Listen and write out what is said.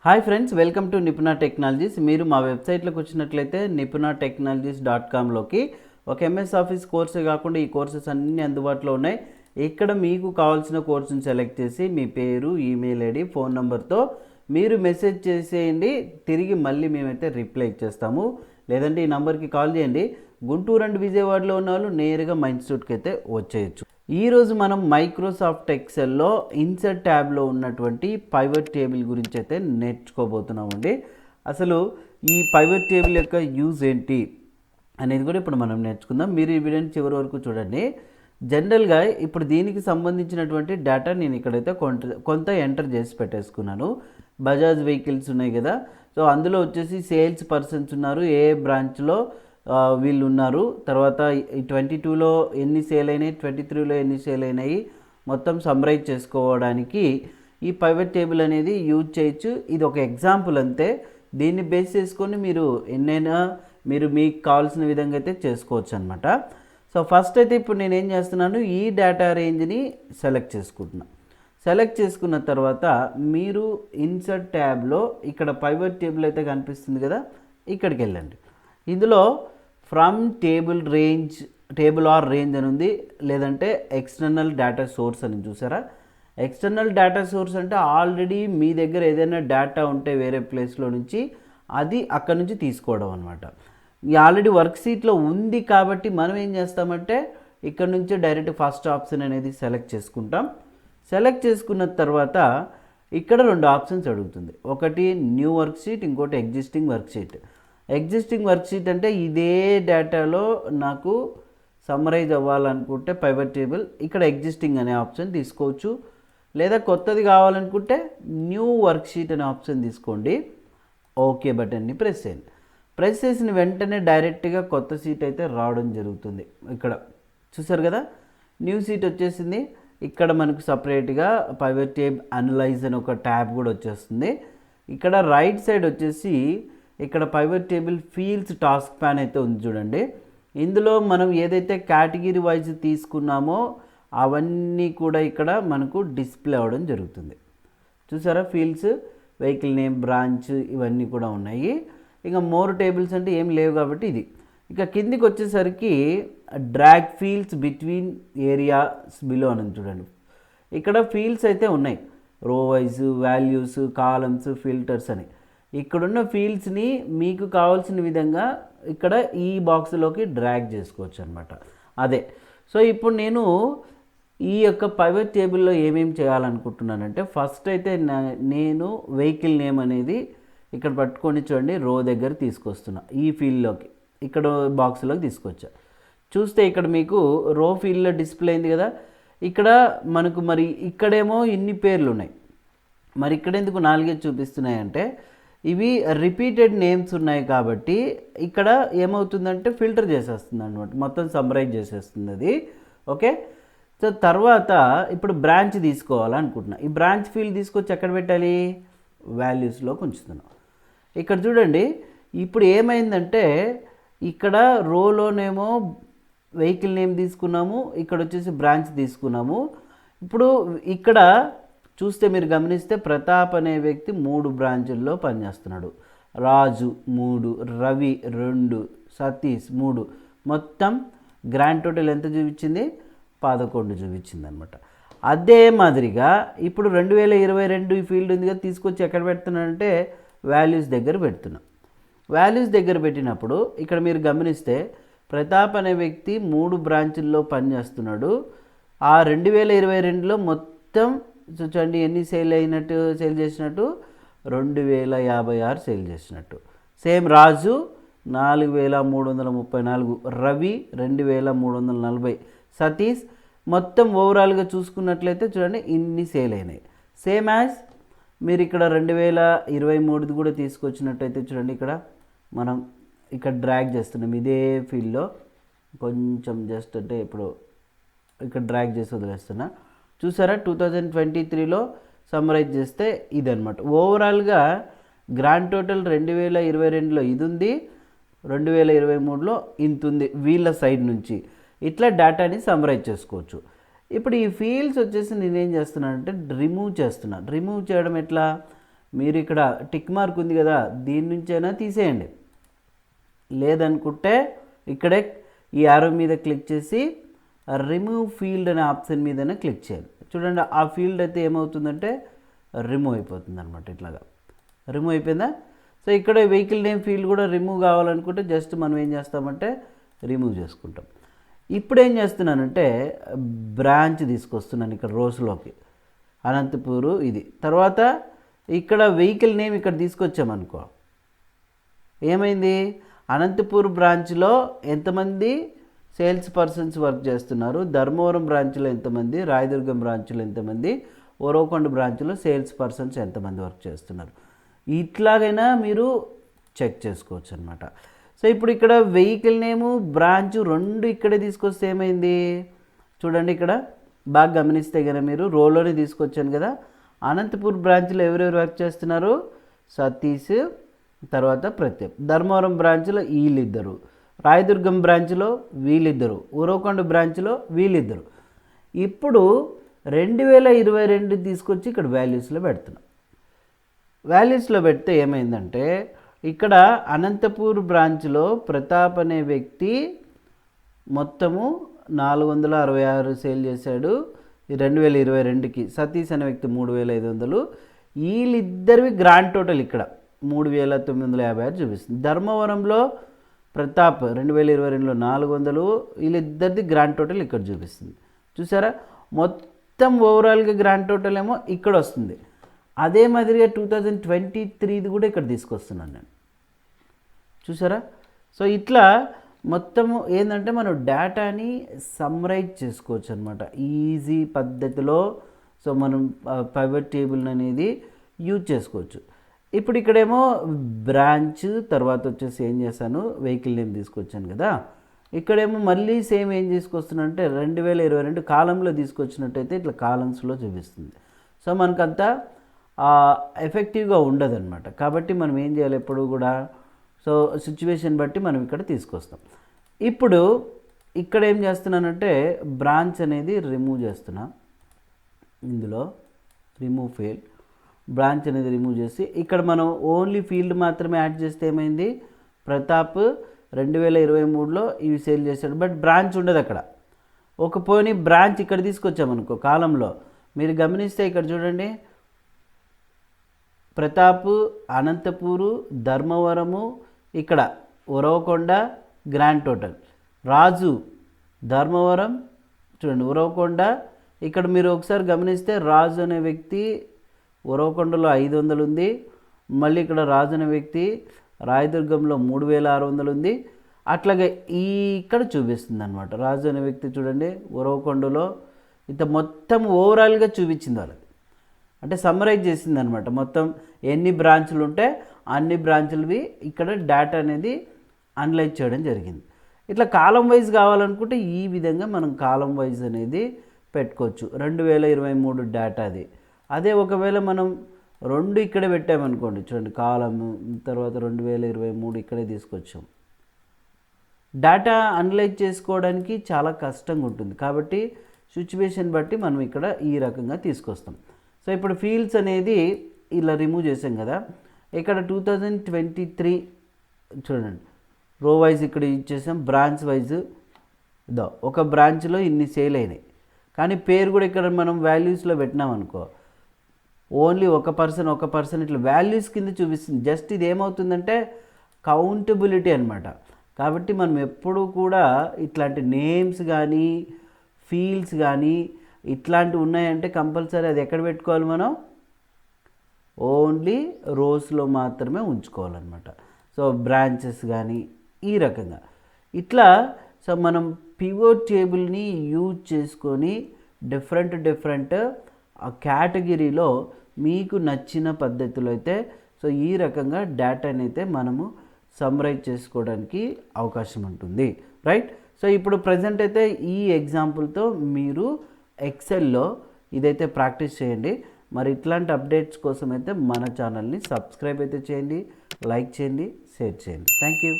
Hi friends, welcome to Nipuna technologies. మీరు మా వెబ్సైట్లోకి వచ్చినట్లయితే nipunatechnologies.comలోకి ఒక ఎంఎస్ ఆఫీస్ కోర్సే కాకుండా ఈ కోర్సెస్ అన్నీ అందుబాటులో ఉన్నాయి. ఇక్కడ మీకు కావాల్సిన కోర్సును సెలెక్ట్ చేసి మీ పేరు, ఈమెయిల్ ఐడి, ఫోన్ నెంబర్తో మీరు మెసేజ్ చేసేయండి. తిరిగి మళ్ళీ మేమైతే రిప్లై ఇచ్చేస్తాము. లేదంటే ఈ నెంబర్కి కాల్ చేయండి. గుంటూరు అండ్ విజయవాడలో ఉన్న వాళ్ళు నేరుగా మా ఇన్స్టిట్యూట్కి అయితే వచ్చేయచ్చు. ఈరోజు మనం మైక్రోసాఫ్ట్ ఎక్సెల్లో ఇన్సర్ట్ ట్యాబ్లో ఉన్నటువంటి పైవట్ టేబుల్ గురించి అయితే నేర్చుకోబోతున్నామండి. అసలు ఈ పైవట్ టేబుల్ యొక్క యూజ్ ఏంటి అనేది కూడా ఇప్పుడు మనం నేర్చుకుందాం. మీరు ఈ వీడియోని చివరి వరకు చూడండి. జనరల్గా ఇప్పుడు దీనికి సంబంధించినటువంటి డేటా నేను ఇక్కడైతే కొంత ఎంటర్ చేసి పెట్టేసుకున్నాను. బజాజ్ వెహికల్స్ ఉన్నాయి కదా, సో అందులో వచ్చేసి సేల్స్ పర్సన్స్ ఉన్నారు, ఏ బ్రాంచ్లో వీళ్ళు ఉన్నారు, తర్వాత 22లో ఎన్ని సేల్ అయినాయి, 23లో ఎన్ని సేల్ అయినాయి, మొత్తం సమ్మరైజ్ చేసుకోవడానికి ఈ పైవట్ టేబుల్ అనేది యూజ్ చేయొచ్చు. ఇది ఒక ఎగ్జాంపుల్ అంతే. దీన్ని బేస్ చేసుకొని మీరు ఎన్నైనా మీకు కావాల్సిన విధంగా అయితే చేసుకోవచ్చు అనమాట. సో ఫస్ట్ అయితే ఇప్పుడు నేను ఏం చేస్తున్నాను, ఈ డేటా రేంజ్ని సెలెక్ట్ చేసుకుంటున్నాను. సెలెక్ట్ చేసుకున్న తర్వాత మీరు ఇన్సర్ట్ ట్యాబ్లో ఇక్కడ పైవట్ టేబుల్ అయితే కనిపిస్తుంది కదా, ఇక్కడికి వెళ్ళండి. ఇందులో ఫ్రమ్ టేబుల్ ఆర్ రేంజ్ అని ఉంది, లేదంటే ఎక్స్టర్నల్ డేటా సోర్స్ అని చూసారా. ఎక్స్టర్నల్ డేటా సోర్స్ అంటే ఆల్రెడీ మీ దగ్గర ఏదైనా డేటా ఉంటే వేరే ప్లేస్లో నుంచి అది అక్కడ నుంచి తీసుకోవడం అనమాట. ఆల్రెడీ వర్క్ షీట్లో ఉంది కాబట్టి మనం ఏం చేస్తామంటే ఇక్కడ నుంచి డైరెక్ట్ ఫస్ట్ ఆప్షన్ అనేది సెలెక్ట్ చేసుకుంటాం. సెలెక్ట్ చేసుకున్న తర్వాత ఇక్కడ రెండు ఆప్షన్స్ అడుగుతుంది. ఒకటి న్యూ వర్క్ షీట్, ఇంకోటి existing work sheet. Existing work sheet అంటే ఇదే డేటాలో నాకు సమ్మరైజ్ అవ్వాలనుకుంటే పైవట్ టేబుల్ ఇక్కడ ఎగ్జిస్టింగ్ అనే ఆప్షన్ తీసుకోవచ్చు, లేదా కొత్తది కావాలనుకుంటే న్యూ వర్క్ షీట్ అనే ఆప్షన్ తీసుకోండి. ఓకే బటన్ని ప్రెస్ చేయండి. ప్రెస్ చేసిన వెంటనే డైరెక్ట్గా కొత్త షీట్ అయితే రావడం జరుగుతుంది. ఇక్కడ చూసారు కదా, న్యూ షీట్ వచ్చేసింది. ఇక్కడ మనకు సపరేట్గా పైవట్ టేబుల్ అనలైజ్ అని ఒక ట్యాబ్ కూడా వచ్చేస్తుంది. ఇక్కడ రైట్ సైడ్ వచ్చేసి ఇక్కడ pivot table fields task pan అయితే ఉంది చూడండి. ఇందులో మనం ఏదైతే కేటగిరీ వైజ్ తీసుకున్నామో అవన్నీ కూడా ఇక్కడ మనకు డిస్ప్లే అవ్వడం జరుగుతుంది. చూసారా, ఫీల్డ్స్, వెహికల్ నేమ్, బ్రాంచ్ ఇవన్నీ కూడా ఉన్నాయి. ఇక మోర్ టేబుల్స్ అంటే ఏం లేవు కాబట్టి ఇది. ఇక కిందికి వచ్చేసరికి drag fields between areas below అని చూడండి. ఇక్కడ ఫీల్డ్స్ అయితే ఉన్నాయి, రో వైజ్, వాల్యూస్, కాలమ్స్, ఫిల్టర్స్ అని. ఇక్కడున్న ఫీల్డ్స్ని మీకు కావాల్సిన విధంగా ఇక్కడ ఈ బాక్స్లోకి డ్రాగ్ చేసుకోవచ్చు అనమాట. అదే. సో ఇప్పుడు నేను ఈ యొక్క పైవట్ టేబుల్లో ఏమేమి చేయాలనుకుంటున్నానంటే, ఫస్ట్ అయితే నేను వెహికల్ నేమ్ అనేది ఇక్కడ పట్టుకొని చూడండి, రో దగ్గర తీసుకొస్తున్నా. ఈ ఫీల్డ్లోకి ఇక్కడ బాక్స్లోకి తీసుకొచ్చా. చూస్తే ఇక్కడ మీకు రో ఫీల్డ్లో డిస్ప్లే అయింది కదా. ఇక్కడ మనకు మరి ఇక్కడేమో ఇన్ని పేర్లు ఉన్నాయి, మరి ఇక్కడ ఎందుకు 4 చూపిస్తున్నాయంటే ఇవి రిపీటెడ్ నేమ్స్ ఉన్నాయి కాబట్టి ఇక్కడ ఏమవుతుందంటే ఫిల్టర్ చేసేస్తుంది అనమాట, మొత్తం సమ్మరైజ్ చేసేస్తుంది అది. ఓకే. సో తర్వాత ఇప్పుడు బ్రాంచ్ తీసుకోవాలనుకుంటున్నా. ఈ బ్రాంచ్ ఫీల్డ్ తీసుకొచ్చి ఎక్కడ పెట్టాలి, వాల్యూస్లోకి ఉంచుతున్నాం. ఇక్కడ చూడండి, ఇప్పుడు ఏమైందంటే ఇక్కడ రోలోనేమో వెహికల్ నేమ్ తీసుకున్నాము, ఇక్కడ వచ్చేసి బ్రాంచ్ తీసుకున్నాము. ఇప్పుడు ఇక్కడ చూస్తే మీరు గమనిస్తే ప్రతాప్ అనే వ్యక్తి 3 బ్రాంచుల్లో పనిచేస్తున్నాడు. రాజు 3, రవి 2, సతీష్ 3, మొత్తం గ్రాండ్ టోటల్ ఎంత చూపించింది, 11 చూపించింది అనమాట. అదే మాదిరిగా ఇప్పుడు 2022 ఈ ఫీల్డ్ ఉంది కదా, తీసుకొచ్చి ఎక్కడ పెడుతున్నానంటే వాల్యూస్ దగ్గర పెడుతున్నాం. వాల్యూస్ దగ్గర పెట్టినప్పుడు ఇక్కడ మీరు గమనిస్తే ప్రతాప్ అనే వ్యక్తి 3 బ్రాంచుల్లో పనిచేస్తున్నాడు. ఆ 2022లో మొత్తం చూడండి ఎన్ని సేల్ చేసినట్టు 2056 సేల్ చేసినట్టు. సేమ్ రాజు 4334, రవి 2340, సతీష్ మొత్తం ఓవరాల్గా చూసుకున్నట్లయితే చూడండి ఇన్ని సేల్ అయినాయి. సేమ్ యాజ్ మీరు ఇక్కడ 2023 కూడా తీసుకొచ్చినట్టయితే చూడండి, ఇక్కడ మనం ఇక్కడ డ్రాగ్ చేస్తున్నాం ఇదే ఫీల్డ్లో కొంచెం జస్ట్ అంటే ఇప్పుడు ఇక్కడ డ్రాగ్ చేసి వదిలేస్తున్నా. చూసారా, 2023లో సమ్మరైజ్ చేస్తే ఇదనమాట. ఓవరాల్గా గ్రాండ్ టోటల్ 2022లో ఇది ఉంది, 2023లో ఇంత ఉంది వీళ్ళ సైడ్ నుంచి. ఇట్లా డేటాని సమ్మరైజ్ చేసుకోవచ్చు. ఇప్పుడు ఈ ఫీల్డ్స్ వచ్చేసి నేనేం చేస్తున్నానంటే రిమూవ్ చేస్తున్నాను. రిమూవ్ చేయడం ఎట్లా, మీరు ఇక్కడ టిక్ మార్క్ ఉంది కదా, దీని నుంచైనా తీసేయండి. లేదనుకుంటే ఇక్కడే ఈ యారో మీద క్లిక్ చేసి రిమూవ్ ఫీల్డ్ అనే ఆప్షన్ మీదనే క్లిక్ చేయాలి. చూడండి, ఆ ఫీల్డ్ అయితే ఏమవుతుందంటే రిమూవ్ అయిపోతుంది అనమాట. ఇట్లాగా రిమూవ్ అయిపోయిందా? సో ఇక్కడ వెహికల్ నేమ్ ఫీల్డ్ కూడా రిమూవ్ కావాలనుకుంటే జస్ట్ మనం ఏం చేస్తామంటే రిమూవ్ చేసుకుంటాం. ఇప్పుడు ఏం చేస్తున్నానంటే బ్రాంచ్ తీసుకొస్తున్నాను ఇక్కడ రోస్లోకి, అనంతపూరు ఇది. తర్వాత ఇక్కడ వెహికల్ నేమ్ ఇక్కడ తీసుకొచ్చామనుకో, ఏమైంది, అనంతపూర్ బ్రాంచ్లో ఎంతమంది సేల్స్ పర్సన్స్ వర్క్ చేస్తున్నారు, ధర్మవరం బ్రాంచ్లో ఎంతమంది, రాయదుర్గం బ్రాంచ్లో ఎంతమంది, ఓరవకొండ బ్రాంచ్లో సేల్స్ పర్సన్స్ ఎంతమంది వర్క్ చేస్తున్నారు, ఇట్లాగైనా మీరు చెక్ చేసుకోవచ్చు అనమాట. సో ఇప్పుడు ఇక్కడ వెహికల్ నేము బ్రాంచ్ రెండు ఇక్కడే తీసుకొస్తే ఏమైంది చూడండి, ఇక్కడ బాగా గమనిస్తే కనుక మీరు రోలోనే తీసుకొచ్చాను కదా, అనంతపూర్ బ్రాంచ్లో ఎవరెవరు వర్క్ చేస్తున్నారు, సతీష్, తర్వాత ప్రత్యేక్. ధర్మవరం బ్రాంచ్లో వీళ్ళిద్దరు, రాయదుర్గం బ్రాంచ్లో వీళ్ళిద్దరు, ఊరవకొండ బ్రాంచ్లో వీళ్ళిద్దరు. ఇప్పుడు 2022 తీసుకొచ్చి ఇక్కడ వాల్యూస్లో పెడుతున్నాం. వాల్యూస్లో పెడితే ఏమైందంటే ఇక్కడ అనంతపూర్ బ్రాంచ్లో ప్రతాప్ అనే వ్యక్తి మొత్తము 466 సేల్ చేశాడు 2022కి. సతీష్ అనే వ్యక్తి 3500. వీళ్ళిద్దరివి గ్రాండ్ టోటల్ ఇక్కడ 3956 చూపిస్తుంది. ధర్మవరంలో ప్రతాప్ 2022లో 400, వీళ్ళిద్దరిది గ్రాండ్ టోటల్ ఇక్కడ చూపిస్తుంది. చూసారా, మొత్తం ఓవరాల్గా గ్రాండ్ టోటల్ ఏమో ఇక్కడ వస్తుంది. అదే మాదిరిగా 2023ది కూడా ఇక్కడ తీసుకొస్తున్నాను నేను, చూసారా. సో ఇట్లా మొత్తము ఏంటంటే మనం డేటాని సమ్మరైజ్ చేసుకోవచ్చు అనమాట ఈజీ పద్ధతిలో. సో మనం పైవట్ టేబుల్ అనేది యూజ్ చేసుకోవచ్చు. ఇప్పుడు ఇక్కడేమో బ్రాంచ్ తర్వాత వచ్చేసి ఏం చేశాను, వెహికల్ నేమ్ తీసుకొచ్చాను కదా. ఇక్కడేమో మళ్ళీ సేమ్ ఏం తీసుకొస్తున్నంటే 2022 కాలంలో తీసుకొచ్చినట్టయితే ఇట్లా కాలమ్స్లో చూపిస్తుంది. సో మనకంతా ఎఫెక్టివ్గా ఉండదన్నమాట. కాబట్టి మనం ఏం చేయాలి ఎప్పుడు కూడా, సో సిచ్యువేషన్ బట్టి మనం ఇక్కడ తీసుకొస్తాం. ఇప్పుడు ఇక్కడ ఏం చేస్తున్నానంటే బ్రాంచ్ అనేది రిమూవ్ చేస్తున్నా. ఇందులో రిమూవ్ ఫీల్డ్, బ్రాంచ్ అనేది రిమూవ్ చేసి ఇక్కడ మనం ఓన్లీ ఫీల్డ్ మాత్రమే యాడ్ చేస్తే ఏమైంది, ప్రతాప్ 2023లో ఇవి సేల్ చేశాడు, బట్ బ్రాంచ్ ఉండదు అక్కడ. ఒక పోనీ బ్రాంచ్ ఇక్కడ తీసుకొచ్చామనుకో కాలంలో, మీరు గమనిస్తే ఇక్కడ చూడండి, ప్రతాప్, అనంతపూరు, ధర్మవరము, ఇక్కడ ఉరవకొండ గ్రాండ్ టోటల్, రాజు, ధర్మవరం, చూడండి ఉరవకొండ. ఇక్కడ మీరు ఒకసారి గమనిస్తే రాజు అనే వ్యక్తి ఉరవకొండలో 500 ఉంది. మళ్ళీ ఇక్కడ రాజు అనే వ్యక్తి రాయదుర్గంలో 3600 ఉంది. అట్లాగే ఇక్కడ చూపిస్తుంది అనమాట. రాజు అనే వ్యక్తి చూడండి ఉరవకొండలో ఇంత మొత్తం ఓవరాల్గా చూపించింది వాళ్ళకి, అంటే సమ్మరైజ్ చేసింది అనమాట. మొత్తం ఎన్ని బ్రాంచ్లు ఉంటే అన్ని బ్రాంచ్లవి ఇక్కడ డేటా అనేది అనలైజ్ చేయడం జరిగింది. ఇట్లా కాలం వైజ్ కావాలనుకుంటే ఈ విధంగా మనం కాలం వైజ్ అనేది పెట్టుకోవచ్చు. 2023 డేటా అది. అదే ఒకవేళ మనం రెండు ఇక్కడే పెట్టామనుకోండి, చూడండి కాలము, తర్వాత 2023 ఇక్కడే తీసుకొచ్చాం. డేటా అనలైజ్ చేసుకోవడానికి చాలా కష్టంగా ఉంటుంది. కాబట్టి సిచ్యువేషన్ బట్టి మనం ఇక్కడ ఈ రకంగా తీసుకొస్తాం. సో ఇప్పుడు ఫీల్డ్స్ అనేది ఇలా రిమూవ్ చేసాం కదా. ఇక్కడ 2023 చూడండి రో వైజ్ ఇక్కడ ఇచ్చేసాం, బ్రాంచ్ వైజ్ ఒక బ్రాంచ్లో ఇన్ని సేల్ అయినాయి. కానీ పేరు కూడా ఇక్కడ మనం వాల్యూస్లో పెట్టినాం అనుకో, ఓన్లీ ఒక పర్సన్ ఇట్లా వాల్యూస్ కింద చూపిస్తుంది. జస్ట్ ఇది ఏమవుతుందంటే కౌంటబిలిటీ అనమాట. కాబట్టి మనం ఎప్పుడు కూడా ఇట్లాంటి నేమ్స్ కానీ ఫీల్డ్స్ కానీ ఇట్లాంటివి ఉన్నాయంటే కంపల్సరీ అది ఎక్కడ పెట్టుకోవాలి, మనం ఓన్లీ రోస్లో మాత్రమే ఉంచుకోవాలన్నమాట. సో బ్రాంచెస్ కానీ ఈ రకంగా ఇట్లా. సో మనం పివోట్ టేబుల్ని యూజ్ చేసుకొని డిఫరెంట్ ఆ కేటగిరీలో మీకు నచ్చిన పద్ధతిలో అయితే సో ఈ రకంగా డేటాని అయితే మనము సమ్మరైజ్ చేసుకోవడానికి అవకాశం ఉంటుంది, రైట్. సో ఇప్పుడు ప్రజెంట్ అయితే ఈ ఎగ్జాంపుల్తో మీరు ఎక్సెల్లో ఇదైతే ప్రాక్టీస్ చేయండి. మరి ఇట్లాంటి అప్డేట్స్ కోసం అయితే మన ఛానల్ని సబ్స్క్రైబ్ అయితే చేయండి, లైక్ చేయండి, షేర్ చేయండి. Thank you.